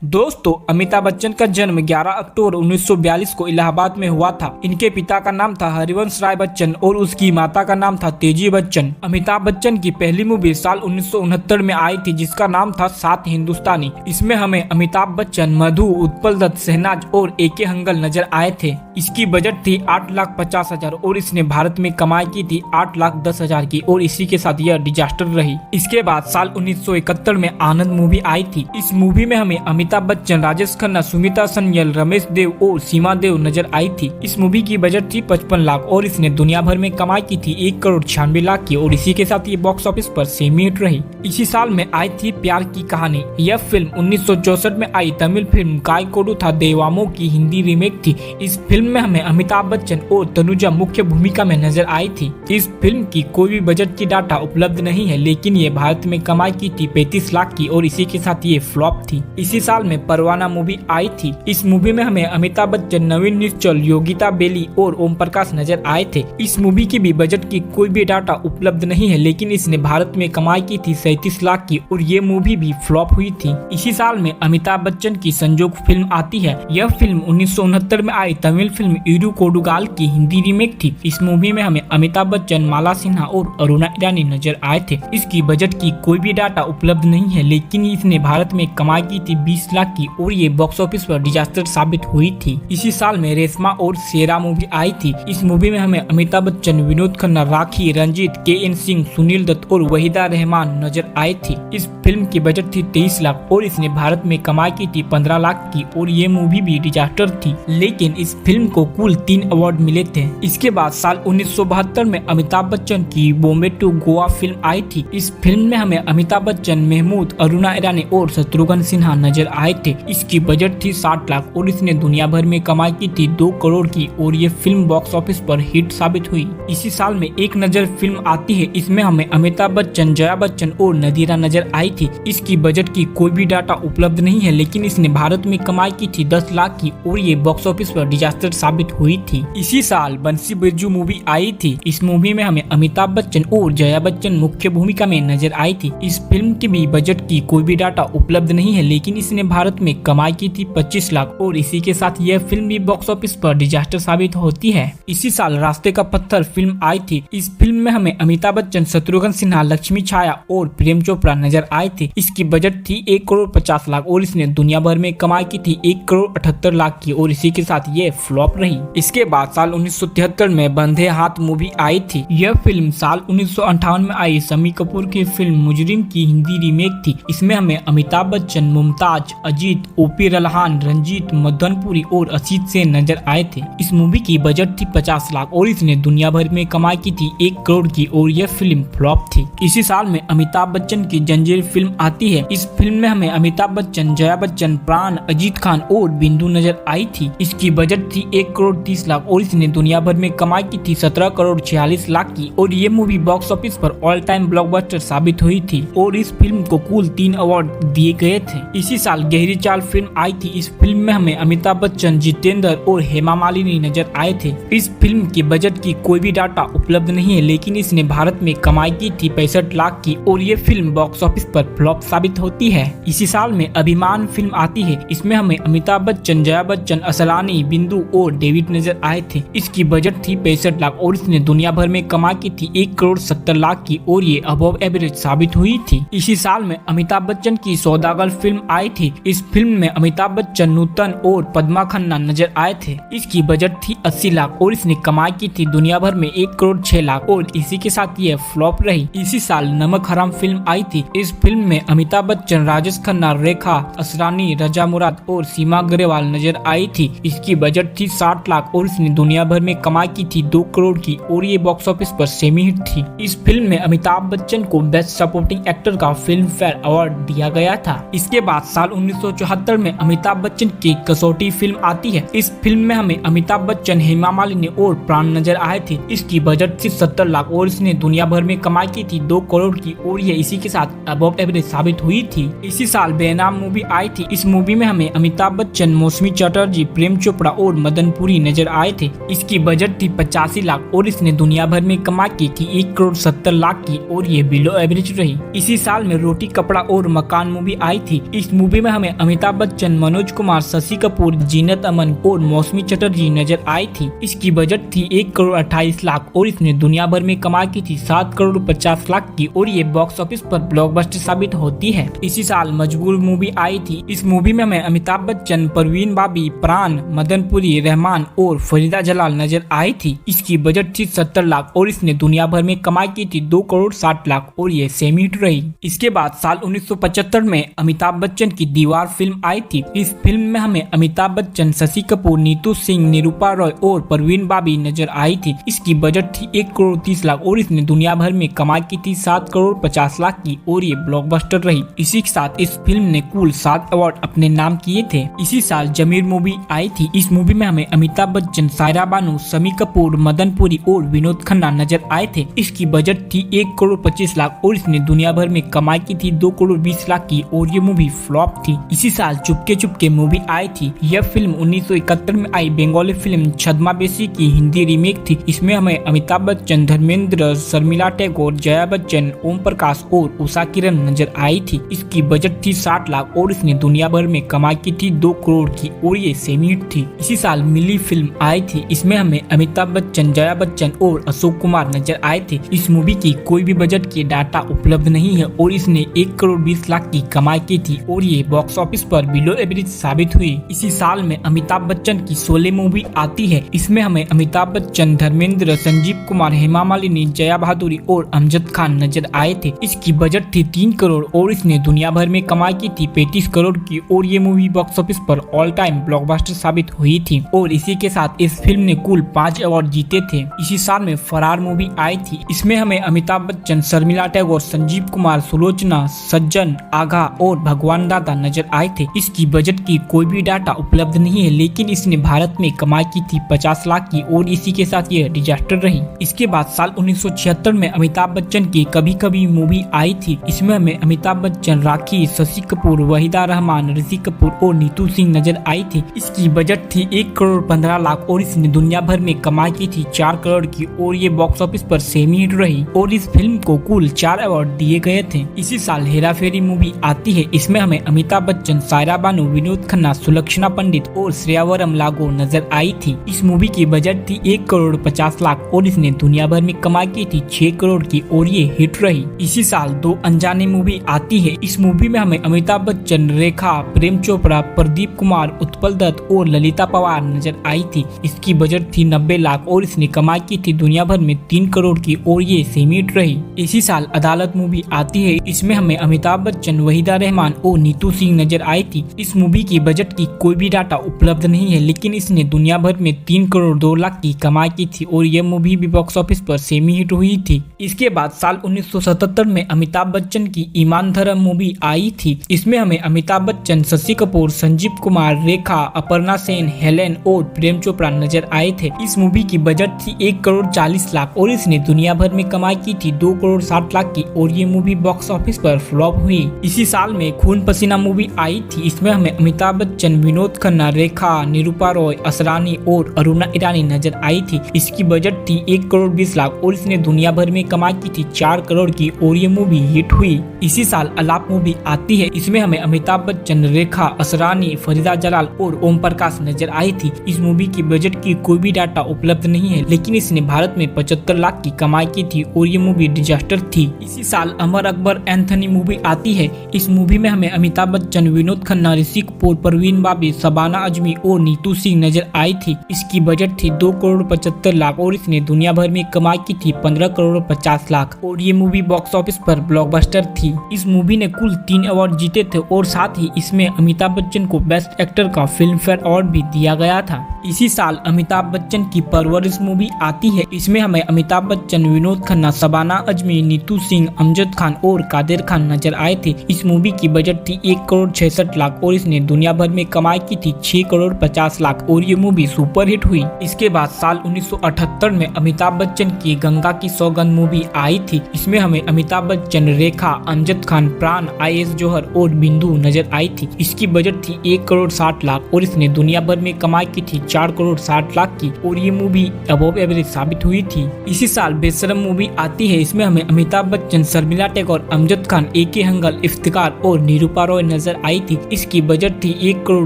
दोस्तों, अमिताभ बच्चन का जन्म 11 अक्टूबर 1942 को इलाहाबाद में हुआ था। इनके पिता का नाम था हरिवंश राय बच्चन और उसकी माता का नाम था तेजी बच्चन। अमिताभ बच्चन की पहली मूवी साल 1969 में आई थी जिसका नाम था सात हिंदुस्तानी। इसमें हमें अमिताभ बच्चन, मधु, उत्पल दत्त, शहनाज और एके हंगल नजर आए थे। इसकी बजट थी 8,50,000 और इसने भारत में कमाई की थी 8,10,000 की और इसी के साथ यह डिजास्टर रही। इसके बाद साल 1971 में आनंद मूवी आई थी। इस मूवी में हमें अमिताभ बच्चन, राजेश खन्ना, सुमिता सन्यल, रमेश देव और सीमा देव नजर आई थी। इस मूवी की बजट थी 55 लाख और इसने दुनिया भर में कमाई की थी 1,96,00,000 की और इसी के साथ ये बॉक्स ऑफिस पर सेमी हिट रही। इसी साल में आई थी प्यार की कहानी। यह फिल्म 1964 में आई तमिल फिल्म काय कोडू था देवामो की हिंदी रीमेक थी। इस फिल्म में हमें अमिताभ बच्चन और तनुजा मुख्य भूमिका में नजर आई थी। इस फिल्म की कोई भी बजट की डाटा उपलब्ध नहीं है, लेकिन ये भारत में कमाई की थी 35 लाख की और इसी के साथ ये फ्लॉप थी। इसी साल में परवाना मूवी आई थी। इस मूवी में हमें अमिताभ बच्चन, नवीन निश्चल, योगिता बेली और ओम प्रकाश नजर आए थे। इस मूवी की भी बजट की कोई भी डाटा उपलब्ध नहीं है, लेकिन इसने भारत में कमाई की थी 37 लाख की और ये मूवी भी फ्लॉप हुई थी। इसी साल में अमिताभ बच्चन की संजोग फिल्म आती है। यह फिल्म 1969 में आई तमिल फिल्म इरू कोडुगाल की हिंदी रीमेक थी। इस मूवी में हमें अमिताभ बच्चन, माला सिन्हा और अरुणा ईरानी नजर आए थे। इसकी बजट की कोई भी डाटा उपलब्ध नहीं है, लेकिन इसने भारत में कमाई की थी 20 लाख की और ये बॉक्स ऑफिस पर डिजास्टर साबित हुई थी। इसी साल में रेशमा और शेरा मूवी आई थी। इस मूवी में हमें अमिताभ बच्चन, विनोद खन्ना, राखी, रंजीत, के.एन. सिंह, सुनील दत्त और वहीदा रहमान नजर आई थी। इस फिल्म की बजट थी 23 लाख और इसने भारत में कमाई की थी 15 लाख की और ये मूवी भी डिजास्टर थी, लेकिन इस फिल्म को कुल 3 अवार्ड मिले थे। इसके बाद साल 1972 में अमिताभ बच्चन की बॉम्बे टू गोवा फिल्म आई थी। इस फिल्म में हमें अमिताभ बच्चन, महमूद, अरुणा ईरानी और शत्रुघ्न सिन्हा नजर आए थे। इसकी बजट थी 60 लाख और इसने दुनिया भर में कमाई की थी 2 करोड़ की और ये फिल्म बॉक्स ऑफिस पर हिट साबित हुई। इसी साल में एक नजर फिल्म आती है। इसमें हमें अमिताभ बच्चन, जया बच्चन और नदीरा नजर आई थी। इसकी बजट की कोई भी डाटा उपलब्ध नहीं है, लेकिन इसने भारत में कमाई की थी 10 लाख की और ये बॉक्स ऑफिस पर डिजास्टर साबित हुई थी। इसी साल बंसी बिरजू मूवी आई थी। इस मूवी में हमें अमिताभ बच्चन और जया बच्चन मुख्य भूमिका में नजर आई थी। इस फिल्म की भी बजट की कोई भी डाटा उपलब्ध नहीं है, लेकिन इसने भारत में कमाई की थी 25 लाख और इसी के साथ यह फिल्म भी बॉक्स ऑफिस पर डिजास्टर साबित होती है। इसी साल रास्ते का पत्थर फिल्म आई थी। इस फिल्म में हमें अमिताभ बच्चन, शत्रुघ्न सिन्हा, लक्ष्मी छाया और प्रेम चोपड़ा नजर आए थे। इसकी बजट थी 1,50,00,000 और इसने दुनिया भर में कमाई की थी 1,78,00,000 की और इसी के साथ ये फ्लॉप रही। इसके बाद साल 1973 में बंधे हाथ मूवी आई थी। यह फिल्म साल 1958 में आई शम्मी कपूर की फिल्म मुजरिम की हिंदी रीमेक थी। इसमें हमें अमिताभ बच्चन, मुमताज, अजीत, ओपी रल्हान, रंजीत, मदनपुरी और असित सेन नजर आए थे। इस मूवी की बजट थी 50 लाख और इसने दुनिया भर में कमाई की थी 1 करोड़ की और यह फिल्म फ्लॉप थी। इसी साल में अमिताभ बच्चन की जंजीर फिल्म आती है। इस फिल्म में हमें अमिताभ बच्चन, जया बच्चन, प्राण, अजीत खान और बिंदु नजर आई थी। इसकी बजट थी 1,30,00,000 और इसने दुनिया भर में कमाई की थी 17,46,00,000 की और ये मूवी बॉक्स ऑफिस पर ऑल टाइम ब्लॉकबस्टर साबित हुई थी और इस फिल्म को कुल 3 अवार्ड दिए गए थे। इसी साल गहरी चाल फिल्म आई थी। इस फिल्म में हमें अमिताभ बच्चन, जितेंद्र और हेमा मालिनी नजर आए थे। इस फिल्म की बजट की कोई भी डाटा उपलब्ध नहीं है, लेकिन इसने भारत में कमाई की थी 65 लाख की और ये फिल्म बॉक्स ऑफिस पर फ्लॉप साबित होती है। इसी साल में अभिमान फिल्म आती है। इसमें हमें अमिताभ बच्चन, जया बच्चन, असलानी, बिंदु और डेविड नजर आए थे। इसकी बजट थी 65 लाख और इसने दुनिया भर में कमाई की थी 1,70,00,000 की और ये अबव एवरेज साबित हुई थी। इसी साल में अमिताभ बच्चन की सौदागर फिल्म आई थी। इस फिल्म में अमिताभ बच्चन, नूतन और पद्मा खन्ना नजर आए थे। इसकी बजट थी 80 लाख और इसने कमाई की थी दुनिया भर में 1,06,00,000 और इसी के साथ ये फ्लॉप रही। इसी साल नमक हराम फिल्म आई थी। इस फिल्म में अमिताभ बच्चन, राजेश खन्ना, रेखा असरानी, रजा मुराद और सीमा ग्रेवाल नजर आई थी। इसकी बजट थी 60 लाख और इसने दुनिया भर में कमाई की थी 2 करोड़ की और ये बॉक्स ऑफिस पर सेमी हिट थी। इस फिल्म में अमिताभ बच्चन को बेस्ट सपोर्टिंग एक्टर का फिल्म फेयर अवार्ड दिया गया था। इसके बाद साल 1974 में अमिताभ बच्चन की कसौटी फिल्म आती है। इस फिल्म में हमें अमिताभ बच्चन, हेमा मालिनी और प्राण नजर आए थे। इसकी बजट थी 70 लाख और इसने दुनिया भर में कमाई की थी 2 करोड़ की और ये इसी के साथ अबव एवरेज साबित हुई थी। इसी साल बेनाम मूवी आई थी। इस मूवी में हमें अमिताभ बच्चन, मौसमी चटर्जी, प्रेम चोपड़ा और मदनपुरी नजर आए थे। इसकी बजट थी 85 लाख और इसने दुनिया भर में कमाई की थी 1,70,00,000 की और ये बिलो एवरेज रही। इसी साल में रोटी, कपड़ा और मकान मूवी आई थी। इस मूवी में हमें अमिताभ बच्चन, मनोज कुमार, शशि कपूर, जीनत अमन और मौसमी चटर्जी नजर आई थी। इसकी बजट थी 1,28,00,000 और इसने दुनिया भर में कमाई की थी 7,50,00,000 की और ये बॉक्स ऑफिस पर ब्लॉकबस्टर साबित होती है। इसी साल मजबूर मूवी आई थी। इस मूवी में हमें अमिताभ बच्चन, परवीन बाबी, प्राण, मदनपुरी, रहमान और फरीदा जलाल नजर आई थी। इसकी बजट थी 70 लाख और इसने दुनिया भर में कमाई की थी 2,60,00,000 और ये सेमी हिट रही। इसके बाद साल 1975 में अमिताभ बच्चन की दीवार फिल्म आई थी। इस फिल्म में हमें अमिताभ बच्चन, शशि कपूर, नीतू सिंह, निरूपा रॉय और परवीन बाबी नजर आई थी। इसकी बजट थी 1,30,00,000 और इसने दुनिया भर में कमाई की थी 7,50,00,000 की और ये ब्लॉकबस्टर रही। इसी के साथ इस फिल्म ने कुल 7 अवार्ड अपने नाम किए थे। इसी साल जमीर मूवी आई थी। इस मूवी में हमें अमिताभ बच्चन, सायरा बानू, शम्मी कपूर, मदनपुरी और विनोद खन्ना नजर आए थे। इसकी बजट थी 1,25,00,000 और इसने दुनिया भर में कमाई की थी 2,20,00,000 की और ये मूवी फ्लॉप थी। इसी साल चुपके चुपके मूवी आई थी। यह फिल्म 1971 में आई बंगाली फिल्म छद्मा बेसी की हिंदी रीमेक थी। इसमें हमें अमिताभ बच्चन, धर्मेंद्र, शर्मिला टैगोर, जया बच्चन, ओम प्रकाश और उषा किरण नजर आई थी। इसकी बजट थी 60 लाख और इसने दुनिया भर में कमाई की थी 2 करोड़ की और ये सेमी हिट थी। इसी साल मिली फिल्म आई थी। इसमें हमें अमिताभ बच्चन, जया बच्चन और अशोक कुमार नजर आए थे। इस मूवी की कोई भी बजट के डाटा उपलब्ध नहीं है और इसने 1,20,00,000 की कमाई की थी और ये बॉक्स ऑफिस पर बिलो एवरेज साबित हुई। इसी साल में अमिताभ बच्चन की शोले मूवी आती है। इसमें हमें अमिताभ बच्चन, धर्मेंद्र, संजीव कुमार, हेमा मालिनी, जया बहादुरी और अमजद खान नजर आए थे। इसकी बजट थी 3 करोड़ और इसने दुनिया भर में कमाई की थी 35 करोड़ की और ये मूवी बॉक्स ऑफिस पर ऑल टाइम ब्लॉकबस्टर साबित हुई थी और इसी के साथ इस फिल्म ने कुल 5 अवार्ड जीते थे। इसी साल में फरार मूवी आई थी। इसमें हमें अमिताभ बच्चन, शर्मिला टैगोर, संजीव कुमार, सुलोचना, सज्जन, आघा और भगवान दादा नजर आए थे। इसकी बजट की कोई भी डाटा उपलब्ध नहीं है लेकिन इसने भारत में कमाई की थी 50 लाख की और इसी के साथ ये डिजास्टर रही। इसके बाद साल 1976 में अमिताभ बच्चन की कभी कभी मूवी आई थी। इसमें हमें अमिताभ बच्चन, राखी, शशि कपूर, वहीदा रहमान, ऋषि कपूर और नीतू सिंह नजर आई थी। इसकी बजट थी 1,15,00,000 और इसने दुनिया भर में कमाई की थी 4 करोड़ की और ये बॉक्स ऑफिस पर सेमी हिट रही और इस फिल्म को कुल 4 अवार्ड दिए गए थे। इसी साल हेरा फेरी मूवी आती है। इसमें हमें अमिताभ बच्चन, सायरा बानू, विनोद खन्ना, सुलक्षणा पंडित और श्रेयावरम लागो नजर आई थी। इस मूवी की बजट थी 1,50,00,000 और इसने दुनिया भर में कमाई की थी 6 करोड़ की और ये हिट रही। इसी साल 2 अनजाने मूवी आती है। इस मूवी में हमें अमिताभ बच्चन, रेखा, प्रेम चोपड़ा, प्रदीप कुमार, उत्पल दत्त और ललिता पवार नजर आई थी। इसकी बजट थी 90 लाख और इसने कमाई की थी दुनिया भर में 3 करोड़ की और ये सेमी हिट रही। इसी साल अदालत मूवी आती है। इसमें हमें अमिताभ बच्चन, वहीदा रहमान और नीतू सिंह नजर आई थी। इस मूवी की बजट की कोई भी डाटा उपलब्ध नहीं है लेकिन इसने दुनिया भर में 3 करोड़ 2 लाख की कमाई की थी और यह मूवी भी बॉक्स ऑफिस पर सेमी हिट हुई थी। इसके बाद साल 1977 में अमिताभ बच्चन की ईमान धर्म मूवी आई थी। इसमें हमें अमिताभ बच्चन, शशि कपूर, संजीव कुमार, रेखा, अपर्णा सेन, हेलेन और प्रेम चोपड़ा नजर आए थे। इस मूवी की बजट थी 1,40,00,000 और इसने दुनिया भर में कमाई की थी 2,60,00,000 की और ये मूवी बॉक्स ऑफिस पर फ्लॉप हुई। इसी साल में खून पसीना मूवी आई थी। इसमें हमें अमिताभ बच्चन, विनोद खन्ना, रेखा, निरूपा रॉय, असरानी और अरुणा ईरानी नजर आई थी। इसकी बजट थी 1,20,00,000 और इसने दुनिया भर में कमाई की थी 4 करोड़ की और ये मूवी हिट हुई। इसी साल अलाप मूवी आती है। इसमें हमें अमिताभ बच्चन, रेखा, असरानी, फरीदा जलाल और ओम प्रकाश नजर आई थी। इस मूवी की बजट की कोई भी डाटा उपलब्ध नहीं है लेकिन इसने भारत में 75 लाख की कमाई की थी और ये मूवी डिजास्टर थी। इसी साल अमर अकबर एंथनी मूवी आती है। इस मूवी में हमें अमिताभ बच्चन, विनोद खन्ना, ऋषि कपूर, परवीन बाबी, शबाना आजमी और नीतू सिंह नजर आई थी। इसकी बजट थी 2,75,00,000 और इसने दुनिया भर में कमाई की थी 15,50,00,000 और ये मूवी बॉक्स ऑफिस पर ब्लॉकबस्टर थी। इस मूवी ने कुल 3 अवार्ड जीते थे और साथ ही इसमें अमिताभ बच्चन को बेस्ट एक्टर का फिल्म फेयर अवार्ड भी दिया गया था। इसी साल अमिताभ बच्चन की परवरिश मूवी आती है। इसमें हमें अमिताभ बच्चन, विनोद खन्ना, शबाना आजमी, नीतू सिंह, अमजद खान और कादिर खान नजर आए थे। इस मूवी की बजट थी 1,66,00,000 और इसने दुनिया भर में कमाई की थी 6,50,00,000 और ये मूवी सुपर हिट हुई। इसके बाद साल 1978 में अमिताभ बच्चन की गंगा की सौगंध मूवी आई थी। इसमें हमें अमिताभ बच्चन, रेखा, अमजद खान, प्राण, IS जौहर और बिंदु नजर आई थी। इसकी बजट थी 1,60,00,000 और इसने दुनिया भर में कमाई की थी 4,60,00,000 की और ये मूवी अबव एवरेज साबित हुई थी। इसी साल बेशरम मूवी आती है। इसमें हमें अमिताभ बच्चन, शर्मिला टैगोर, अमजद खान, AK हंगल, इफ्तिकार और निरूपा रॉय नजर आई थी। इसकी बजट थी 1 करोड़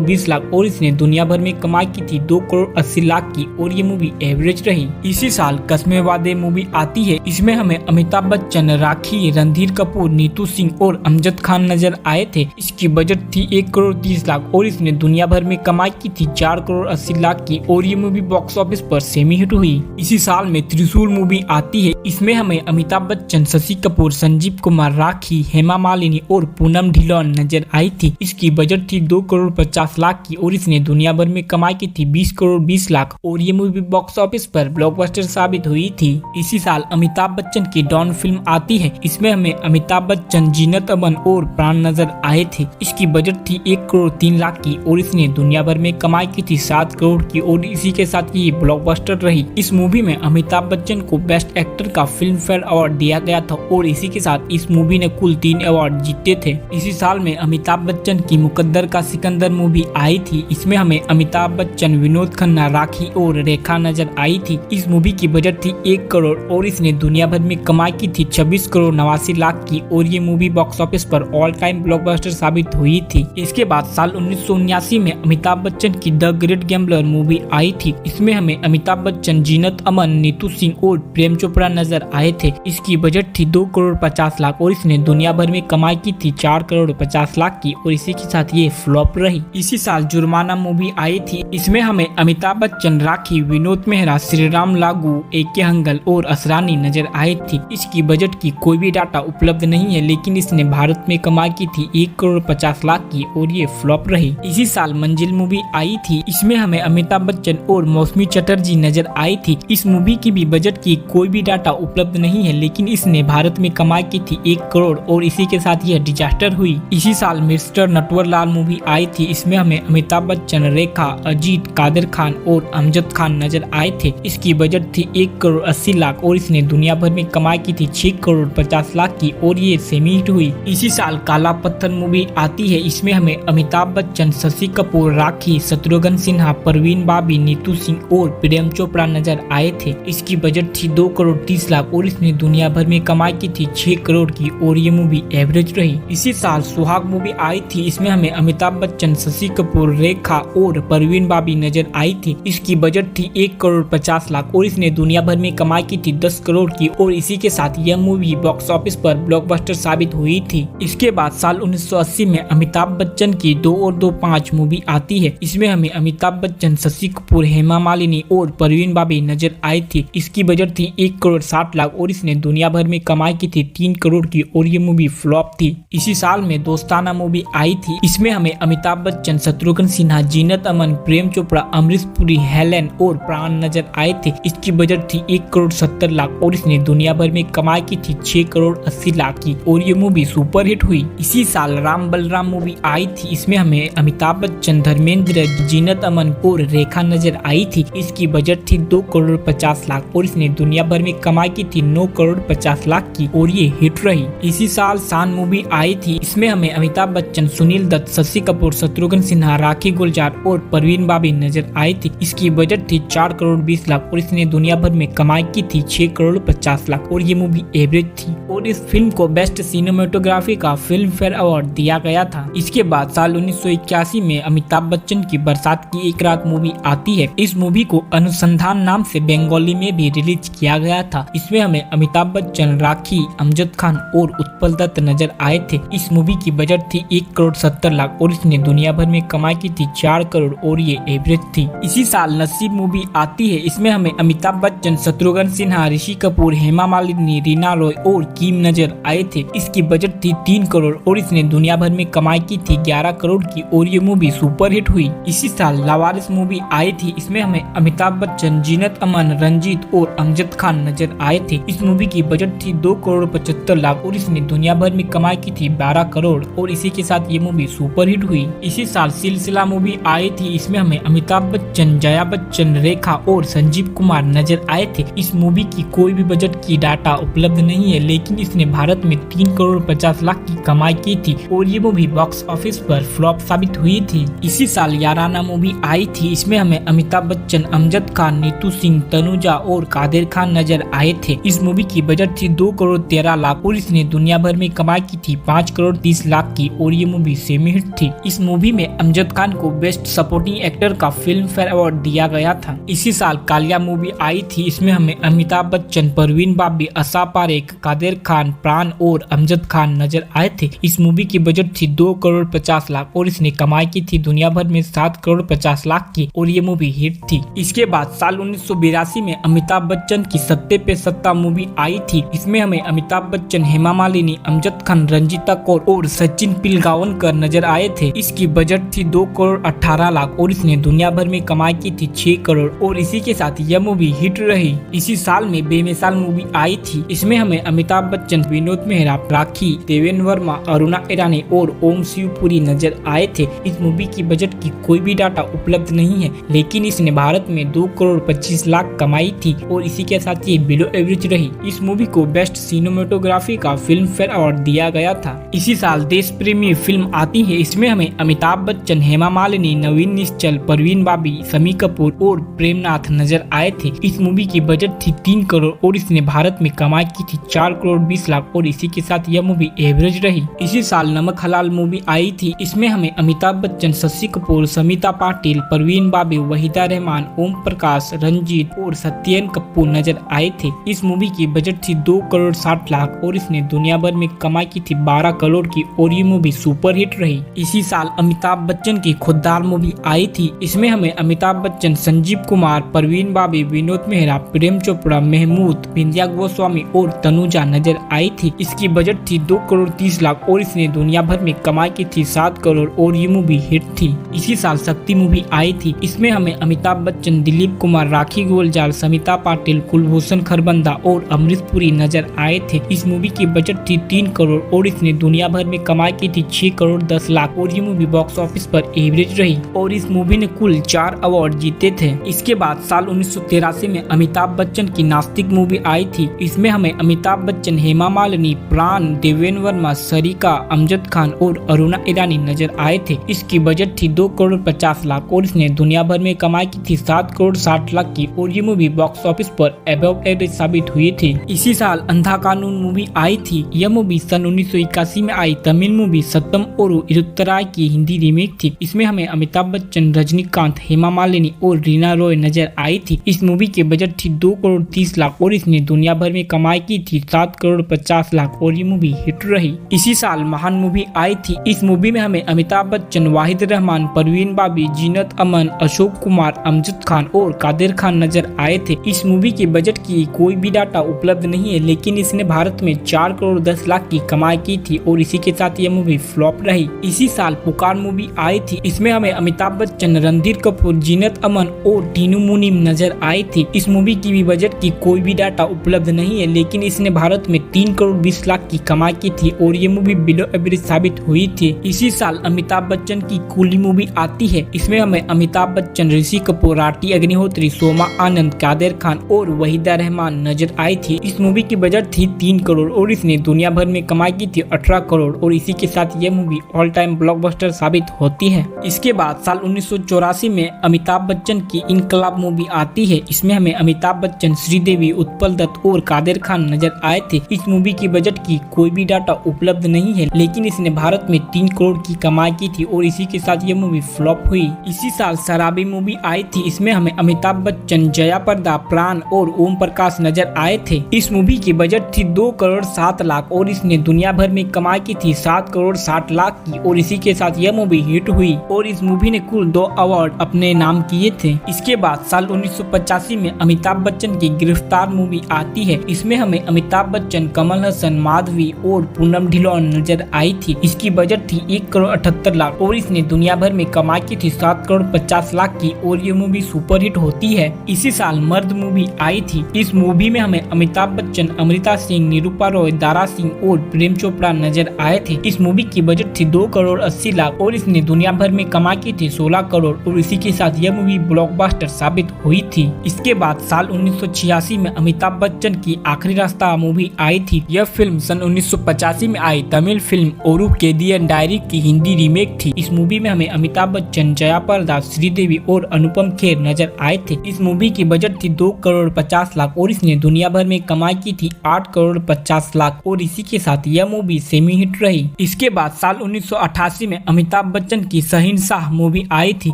20 लाख और इसने दुनिया भर में कमाई की थी 2 करोड़ 80 लाख की और ये मूवी एवरेज रही। इसी साल कस्मे वादे मूवी आती है। इसमें हमें अमिताभ बच्चन, राखी, रणधीर कपूर, नीतू सिंह और अमजद खान नजर आए थे। इसकी बजट थी 1 करोड़ 30 लाख और इसने दुनिया भर में कमाई की थी 4 करोड़ 80 लाख की और ये मूवी बॉक्स ऑफिस पर सेमी हिट हुई। इसी साल में त्रिशूल मूवी आती है। इसमें हमें अमिताभ बच्चन, शशि कपूर, संजीव कुमार, राखी, हेमा मालिनी और पूनम ढिल्लोन नजर आई थी। इसकी बजट थी 2 करोड़ 50 लाख की और इसने दुनिया भर में कमाई की थी 20 करोड़ 20 लाख और ये मूवी बॉक्स ऑफिस पर ब्लॉकबस्टर साबित हुई थी। इसी साल अमिताभ बच्चन की डॉन फिल्म आती है। इसमें हमें अमिताभ बच्चन, जीनत अमन और प्राण नजर आए थे। इसकी बजट थी 1 करोड़ 3 लाख की और इसने दुनिया भर में कमाई की थी 7 करोड़ की और इसी के साथ ये ब्लॉकबस्टर रही। इस मूवी में अमिताभ बच्चन को बेस्ट एक्टर का फिल्म फेयर अवार्ड दिया गया था और इसी के साथ इस मूवी ने कुल 3 अवार्ड जीते थे। इसी साल में अमिताभ बच्चन की मुकद्दर का सिकंदर मूवी आई थी। इसमें हमें अमिताभ बच्चन, विनोद खन्ना, राखी और रेखा नजर आई थी। इस मूवी की बजट थी 1 करोड़ और इसने दुनिया भर में कमाई की थी 26 करोड़ 89 लाख की और ये मूवी बॉक्स ऑफिस पर ऑल टाइम ब्लॉकबस्टर साबित हुई थी। इसके बाद साल 1979 में अमिताभ बच्चन की द ग्रेट गैम्बलर मूवी आई थी। इसमें हमें अमिताभ बच्चन, जीनत अमन, नीतू सिंह और प्रेम चोपड़ा नजर आए थे। इसकी बजट थी 2 करोड़ 50 लाख और इसने दुनिया भर में कमाई की थी 4 करोड़ 50 लाख की और इसी के साथ ये फ्लॉप रही। इसी साल जुर्माना मूवी आई थी। इसमें हमें अमिताभ बच्चन, राखी, विनोद मेहरा, श्रीराम लागू, AK हंगल और असरानी नजर आए थी। इसकी बजट की कोई भी डाटा उपलब्ध नहीं है लेकिन इसने भारत में कमाई की थी 1 करोड़ 50 लाख की और ये फ्लॉप रही। इसी साल मंजिल मूवी आई थी। इसमें हमें अमिताभ बच्चन और मौसमी चटर्जी नजर आई थी। इस मूवी की भी बजट की कोई भी डाटा उपलब्ध नहीं है लेकिन इसने भारत में कमाई की थी 1 करोड़ और इसी के साथ यह डिजास्टर हुई। इसी साल मिस्टर नटवरलाल मूवी आई थी। इसमें हमें अमिताभ बच्चन, रेखा, अजीत, कादिर खान और अमजद खान नजर आए थे। इसकी बजट थी 1 करोड़ 80 लाख और इसने दुनिया भर में कमाई की थी 6 करोड़ 50 लाख की और ये सेमी हिट हुई। इसी साल काला पत्थर मूवी आती है। इसमें हमें अमिताभ बच्चन, शशि कपूर, राखी, शत्रुघ्न सिन्हा, परवीन बाबी, नीतू सिंह और प्रेम चोपड़ा नजर आए थे। इसकी बजट थी 2 करोड़ 30 लाख और इसने दुनिया भर में कमाई की थी 6 करोड़ की और ये मूवी एवरेज रही। इसी साल सुहाग मूवी आई थी। इसमें हमें अमिताभ बच्चन, शशि कपूर, रेखा और परवीन बाबी नजर आई थी। इसकी बजट थी 1 करोड़ 50 लाख और इसने दुनिया भर में कमाई की थी 10 करोड़ की और इसी के साथ यह मूवी बॉक्स ऑफिस पर ब्लॉकबस्टर साबित हुई थी। इसके बाद साल 1980 में अमिताभ बच्चन की 2 और 2 5 मूवी आती है। इसमें हमें अमिताभ बच्चन, शशि कपूर, हेमा मालिनी और परवीन बाबी नजर आई थी। इसकी बजट थी 1 करोड़ 60 लाख और इसने दुनिया भर में कमाई की थी 3 करोड़ की और ये मूवी फ्लॉप थी। इसी साल में दोस्ताना मूवी आई थी। इसमें हमें अमिताभ बच्चन, शत्रुघ्न सिन्हा, जीनत अमन, प्रेम चोपड़ा, अमरीश पुरी, हेलेन और प्राण नजर आए थे। इसकी बजट थी 1 करोड़ 70 लाख और इसने दुनिया भर में कमाई की थी 6 करोड़ 80 लाख की और ये मूवी सुपर हिट हुई। इसी साल राम बलराम मूवी आई थी। इसमें हमें अमिताभ बच्चन, धर्मेंद्र, जीनत अमन और रेखा नजर आई थी। इसकी बजट थी 2 करोड़ 50 लाख और इसने दुनिया भर में कमाई की थी 9 करोड़ 50 लाख की और ये हिट रही। इसी साल शान मूवी आई थी। इसमें हमें अमिताभ बच्चन, सुनील दत्त, शशि कपूर, शत्रुघ्न सिन्हा, राखी गुलजार और परवीन बाबी नजर आई थी। इसकी बजट थी 4 करोड़ 20 लाख और इसने दुनिया भर में कमाई की थी 6 करोड़ 50 लाख और ये मूवी एवरेज थी और इस फिल्म को बेस्ट सिनेमेटोग्राफी का फिल्म फेयर अवार्ड दिया गया था। इसके बाद साल 1981 में अमिताभ बच्चन की बरसात की एक रात मूवी आती है। इस मूवी को अनुसंधान नाम से बंगाली में भी रिलीज किया गया था। इसमें हमें अमिताभ बच्चन, राखी, अमजद खान और उत्पल दत्त नजर आए थे। इस मूवी की बजट थी 1 करोड़ 70 लाख और इसने दुनिया भर में कमाई की थी 4 करोड़ और ये एवरेज थी। इसी साल नसीब मूवी आती है। इसमें हमें अमिताभ बच्चन, शत्रुघ्न सिन्हा, ऋषि कपूर, हेमा मालिनी, रीना रॉय और किम नजर आए थे। इसकी बजट थी 3 करोड़ और इसने दुनिया भर में कमाई की थी 11 करोड़ की और ये मूवी सुपर हिट हुई। इसी साल लावारिस मूवी आई थी। इसमें हमें अमिताभ बच्चन, जीनत अमन, रंजीत और अमजद खान नजर आए थे। इस मूवी की बजट थी 2 करोड़ 75 लाख और इसने दुनिया भर में कमाई की थी 12 करोड़ और इसी के साथ ये मूवी सुपर हिट हुई। इसी साल सिलसिला मूवी आई थी। इसमें हमें अमिताभ बच्चन, जया बच्चन, रेखा और संजीव कुमार नजर आए थे। इस मूवी की कोई भी बजट की डाटा उपलब्ध नहीं है लेकिन इसने भारत में 3 करोड़ 50 लाख की कमाई की थी और ये मूवी बॉक्स ऑफिस पर फ्लॉप साबित हुई थी। इसी साल याराना मूवी आई थी। इसमें हमें अमिताभ बच्चन, अमजद खान, नीतू सिंह, तनुजा और कादिर खान नजर आए थे। इस मूवी की बजट थी 2 करोड़ 13 लाख और इसने दुनिया भर में कमाई की थी 5 करोड़ 30 लाख की और ये मूवी सेमी हिट थी। इस मूवी में अमजद खान को बेस्ट सपोर्टिंग एक्टर का फिल्म फेयर अवार्ड दिया गया था। इसी साल कालिया मूवी आई थी। इसमें हमें अमिताभ बच्चन, परवीन बाबी, आशा पारेख, कादिर खान, प्राण और अमजद खान नजर आए थे। इस मूवी की बजट थी 2 करोड़ 50 लाख और इसने कमाई की थी दुनिया भर में 7 करोड़ 50 लाख की और ये मूवी हिट थी। इसके बाद साल 1982 में अमिताभ बच्चन की सत्ते पे सत्ता मूवी आई थी। इसमें हमें अमिताभ बच्चन, हेमा मालिनी, अमजद खान, रंजीता कौर और सचिन पिलगावनकर नजर आए थे। इसकी बजट थी 2 करोड़ 18 लाख और इसने दुनिया भर में कमाई की थी 6 करोड़ और इसी के साथ यह मूवी हिट रही। इसी साल में बेमिसाल मूवी आई थी। इसमें हमें अमिताभ बच्चन, विनोद मेहरा, राखी, देवेंद्र वर्मा, अरुणा ईरानी और ओम शिवपुरी नजर आए थे। इस मूवी की बजट की कोई भी डाटा उपलब्ध नहीं है, लेकिन इसने भारत में 2 करोड़ 25 लाख कमाई थी और इसी के साथ ये बिलो एवरेज रही। इस मूवी को बेस्ट सिनेमेटोग्राफी का फिल्म फेयर अवार्ड दिया गया था। इसी साल देश प्रेमी फिल्म आती है। इसमें हमें अमिताभ बच्चन, हेमा मालिनी, नवीन निश्चल, परवीन बाबी, शम्मी कपूर और प्रेमनाथ नजर आए थे। इस मूवी की बजट थी 3 करोड़ और इसने भारत में कमाई की थी 4 करोड़ 20 लाख और इसी के साथ यह मूवी एवरेज रही। इसी साल नमक हलाल मूवी आई थी। इसमें हमें अमिताभ बच्चन, शशि कपूर, समिता पाटिल, परवीन बाबी, वहीदा रहमान, ओम प्रकाश, रंजीत और सत्येन कपूर नजर आए थे। इस मूवी की बजट थी 2 करोड़ 60 लाख और इसने दुनिया भर में कमाई की थी 12 करोड़ की और ये मूवी सुपर हिट रही। इसी साल अमिताभ बच्चन की खुददार मूवी आई थी। इसमें हमें अमिताभ बच्चन, संजीव कुमार, परवीन बाबी, विनोद मेहरा, प्रेम चोपड़ा, महमूद, विंध्या गोस्वामी और तनुजा नजर आई थी। इसकी बजट थी 2 करोड़ 30 लाख और इसने दुनिया भर में कमाई की थी 7 करोड़ और ये मूवी हिट थी। इसी साल शक्ति मूवी आई थी। इसमें हमें अमिताभ बच्चन, दिलीप कुमार, राखी गोलजाल, समिता पाटिल, कुलभूषण खरबंदा और अमरीश पुरी नजर आए थे। इस मूवी की बजट थी 3 करोड़ और इसने दुनिया भर में कमाई की थी 6 करोड़ 10 लाख और ये मूवी बॉक्स ऑफिस पर एवरेज रही और इस मूवी ने कुल 4 अवार्ड जीते थे। इसके बाद साल 1983 में अमिताभ बच्चन की नास्तिक मूवी आई थी। इसमें हमें अमिताभ बच्चन, हेमा मालिनी, प्राण, देवेंद्र वर्मा, सरिका, अमजद खान और अरुणा ईरानी नजर आए थे। इसकी बजट थी 2 करोड़ 50 लाख और इसने दुनिया भर में कमाई की थी 7 करोड़ 60 लाख की और ये मूवी बॉक्स ऑफिस पर अबव एवरेज साबित हुई थी। इसी साल अंधा कानून मूवी आई थी। यह मूवी सन 1981 में आई तमिल मूवी सत्यम ओरू इरुत्तराय की हिंदी रीमेक थी। इसमें हमें अमिताभ बच्चन, रजनीकांत, हेमा मालिनी और रीना रॉय नजर आई थी। इस मूवी की बजट थी 2 करोड़ 30 लाख और इसने दुनिया भर में कमाई की थी 7 करोड़ 50 लाख और ये मूवी हिट रही। इसी साल महान मूवी आई थी। इस मूवी में हमें अमिताभ बच्चन, वाहिद रहमान, परवीन बाबी, जीनत अमन, अशोक कुमार, अमजद खान और कादिर खान नजर आए थे। इस मूवी की बजट की कोई भी डाटा उपलब्ध नहीं है, लेकिन इसने भारत में 4 करोड़ 10 लाख की कमाई की थी और इसी के साथ यह मूवी फ्लॉप रही। इसी साल पुकार मूवी आई थी। इसमें हमें अमिताभ बच्चन, रणधीर कपूर, जीनत अमन और टीनू मुनीम नजर आई थी। इस मूवी की भी बजट की कोई भी डाटा उपलब्ध नहीं है, लेकिन इसने भारत में 3 करोड़ 20 लाख की कमाई की थी और ये मूवी बिलो एवरेज साबित हुई थी। इसी साल अमिताभ बच्चन की कूली मूवी आती है। इसमें हमें अमिताभ बच्चन, ऋषि कपूर, राठी अग्निहोत्री, सोमा आनंद, कादिर खान और वहीदा रहमान नजर आई थी। इस मूवी की बजट थी 3 करोड़ और इसने दुनिया भर में कमाई की थी 18 करोड़ और इसी के साथ यह मूवी ऑल टाइम ब्लॉकबस्टर साबित होती है। इसके बाद साल 1984 में अमिताभ बच्चन की इनकलाब मूवी आती है। इसमें हमें अमिताभ बच्चन, श्रीदेवी, उत्पल दत्त और कादिर खान नजर आए थे। इस मूवी की बजट की कोई भी डाटा उपलब्ध नहीं है, लेकिन इसने भारत में 3 करोड़ की कमाई की थी और इसी के साथ यह मूवी फ्लॉप हुई। इसी साल शराबी मूवी आई थी। इसमें हमें अमिताभ बच्चन, जया प्रदा, प्राण और ओम प्रकाश नजर आए थे। इस मूवी की बजट थी 2 करोड़ 7 लाख और इसने दुनिया भर में कमाई की थी 7 करोड़ 60 लाख की और इसी के साथ यह मूवी हिट हुई और इस मूवी ने कुल 2 अवार्ड अपने नाम किए थे। इसके बाद साल 1985 में अमिताभ बच्चन की गिरफ्तार मूवी आती है। इसमें हमें अमिताभ बच्चन, कमल हसन, माधवी और पूनम ढिल्लोन नजर आई थी। इसकी बजट थी 1 करोड़ 78 लाख और इसने दुनिया भर में कमाई की थी 7 करोड़ 50 लाख की और ये मूवी सुपर हिट होती है। इसी साल मर्द मूवी आई थी। इस मूवी में हमें अमिताभ बच्चन, अमृता सिंह, निरूपा रॉय, दारा सिंह और प्रेम चोपड़ा नजर आए थे। इस मूवी की बजट थी 2 करोड़ 80 लाख और इसने दुनिया भर में कमाई की थी 16 करोड़ और इसी के साथ यह मूवी ब्लॉकबस्टर साबित हुई थी। इसके बाद साल 1986 में अमिताभ बच्चन की आखिरी रास्ता मूवी आई थी। यह फिल्म सन 1985 में आई तमिल फिल्म ओरू केदियन डायरी की हिंदी रीमेक थी। इस मूवी में हमें अमिताभ बच्चन, जया प्रदा, श्रीदेवी और अनुपम खेर नजर आए थे। इस मूवी की बजट थी 2 करोड़ 50 लाख और इसने दुनिया भर में कमाई की थी 8 करोड़ 50 लाख और इसी के साथ यह मूवी सेमी हिट रही। इसके इसके बाद साल 1988 में अमिताभ बच्चन की शहंशाह मूवी आई थी।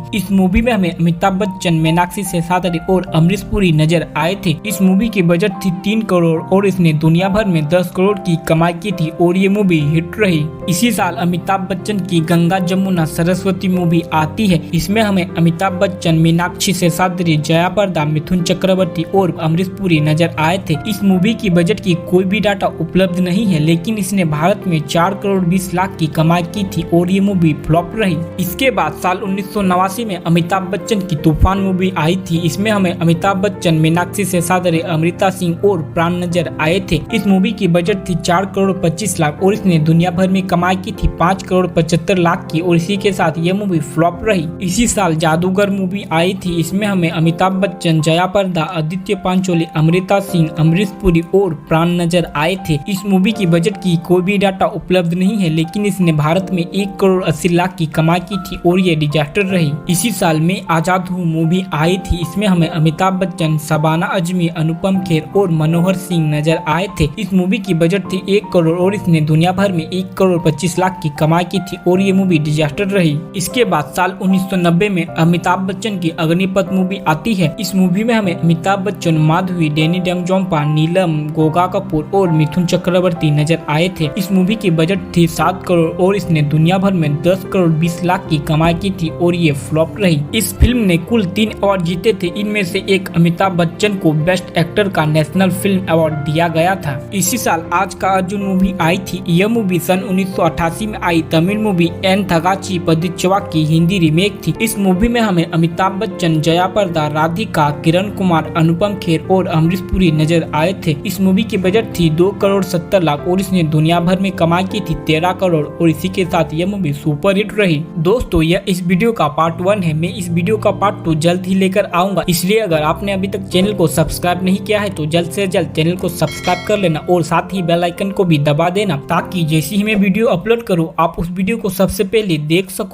इस मूवी में हमें अमिताभ बच्चन, मीनाक्षी शेषाद्री और अमरीश पुरी नजर आए थे। इस मूवी की बजट थी 3 करोड़ और इसने दुनिया भर में 10 करोड़ की कमाई की थी और ये मूवी हिट रही। इसी साल अमिताभ बच्चन की गंगा जमुना सरस्वती मूवी आती है। इसमें हमें अमिताभ बच्चन, मीनाक्षी शेषाद्री, जया प्रदा, मिथुन चक्रवर्ती और अमरीश पुरी नजर आए थे। इस मूवी की बजट की कोई भी डाटा उपलब्ध नहीं है, लेकिन इसने भारत में 4 करोड़ 20 लाख की कमाई की थी और ये मूवी फ्लॉप रही। इसके बाद साल 1989 में अमिताभ बच्चन की तूफान मूवी आई थी। इसमें हमें अमिताभ बच्चन, मीनाक्षी शेषाद्री, अमृता सिंह और प्राण नजर आए थे। इस मूवी की बजट थी 4 करोड़ 25 लाख और इसने दुनिया भर में कमाई की थी 5 करोड़ 75 लाख की और इसी के साथ ये मूवी फ्लॉप रही। इसी साल जादूगर मूवी आई थी। इसमें हमें अमिताभ बच्चन, जया प्रदा, आदित्य पांचोली, अमृता सिंह, अमरीश पुरी और प्राण नजर आए थे। इस मूवी की बजट की कोई भी डाटा उपलब्ध नहीं है, लेकिन इसने भारत में 1 करोड़ 80 लाख की कमाई की थी और ये डिजास्टर रही। इसी साल में आजाद हूँ मूवी आई थी। इसमें हमें अमिताभ बच्चन, शबाना आजमी, अनुपम खेर और मनोहर सिंह नजर आए थे। इस मूवी की बजट थी 1 करोड़ और इसने दुनिया भर में 1 करोड़ 25 लाख की कमाई की थी और ये मूवी डिजास्टर रही। इसके बाद साल 1990 में अमिताभ बच्चन की अग्निपथ मूवी आती है। इस मूवी में हमें अमिताभ बच्चन, माधवी, डैनी डेंजोंगपा, नीलम, गोगा कपूर और मिथुन चक्रवर्ती नजर आए थे। इस मूवी की बजट थी 7 करोड़ और इसने दुनिया भर में 10 करोड़ 20 लाख की कमाई की थी और ये फ्लॉप रही। इस फिल्म ने कुल 3 अवार्ड जीते थे। इनमें से एक अमिताभ बच्चन को बेस्ट एक्टर का नेशनल फिल्म अवार्ड दिया गया था। इसी साल आज का अर्जुन मूवी आई थी। यह मूवी सन 1988 में आई तमिल मूवी एन थगाची पदिचवा की हिंदी रीमेक थी। इस मूवी में हमें अमिताभ बच्चन, जया प्रदा, राधिका, किरण कुमार, अनुपम खेर और अमरीश पुरी नजर आए थे। इस मूवी की बजट थी 2 करोड़ 70 लाख और इसने दुनिया भर में कमाई की थी 13 करोड़ और इसी के साथ यह मूवी सुपर हिट रही। दोस्तों, यह इस वीडियो का पार्ट 1 है। मैं इस वीडियो का पार्ट 2 जल्द ही लेकर आऊंगा, इसलिए अगर आपने अभी तक चैनल को सब्सक्राइब नहीं किया है तो जल्द से जल्द चैनल को सब्सक्राइब कर लेना और साथ ही बेल आइकन को भी दबा देना, ताकि जैसे ही मैं वीडियो अपलोड करूं आप उस वीडियो को सबसे पहले देख सको।